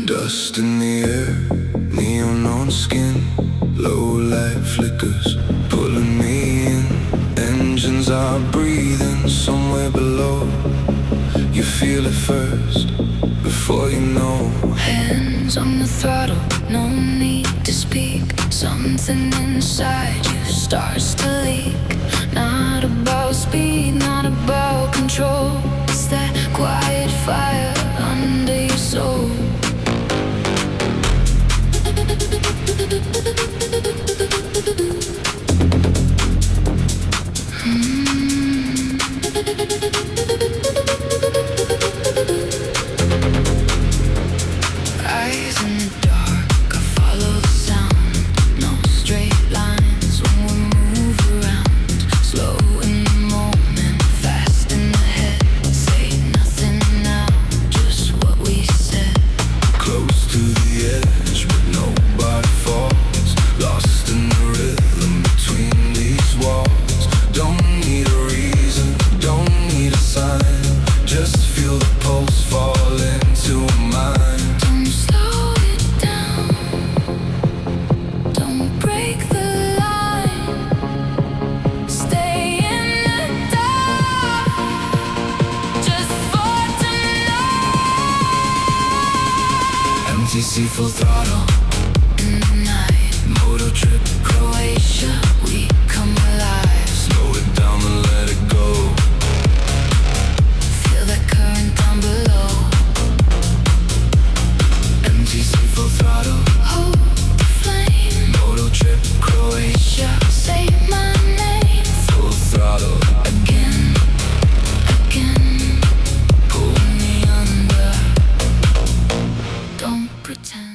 Dust in the air, neon on skin, low light flickers pulling me in. Engines are breathing somewhere below. You feel it first, before you know. Hands on the throttle, no need to speak. Something inside you starts to leak. Not about speed, not about control. It's that quiet fire under your soul. Eyes in the dark, I follow the sound. No straight lines when we move around. Slow in the moment, fast in the head. Say nothing now, just what we said. Close to the edge, but nobody falls. Lost in the rhythm between these walls. Don't need a reason, don't need a sign. Just feel the pulse fall into mine. Don't slow it down, don't break the line. Stay in the dark, just for tonight. MTC full throttle, In the night, Moto trip, Croatia, we come alive. slow it down and let it go. Feel that current down below. MTC full throttle, Hold the flame, Moto trip, Croatia, say my name full throttle. again, again. Pull Me under, don't pretend.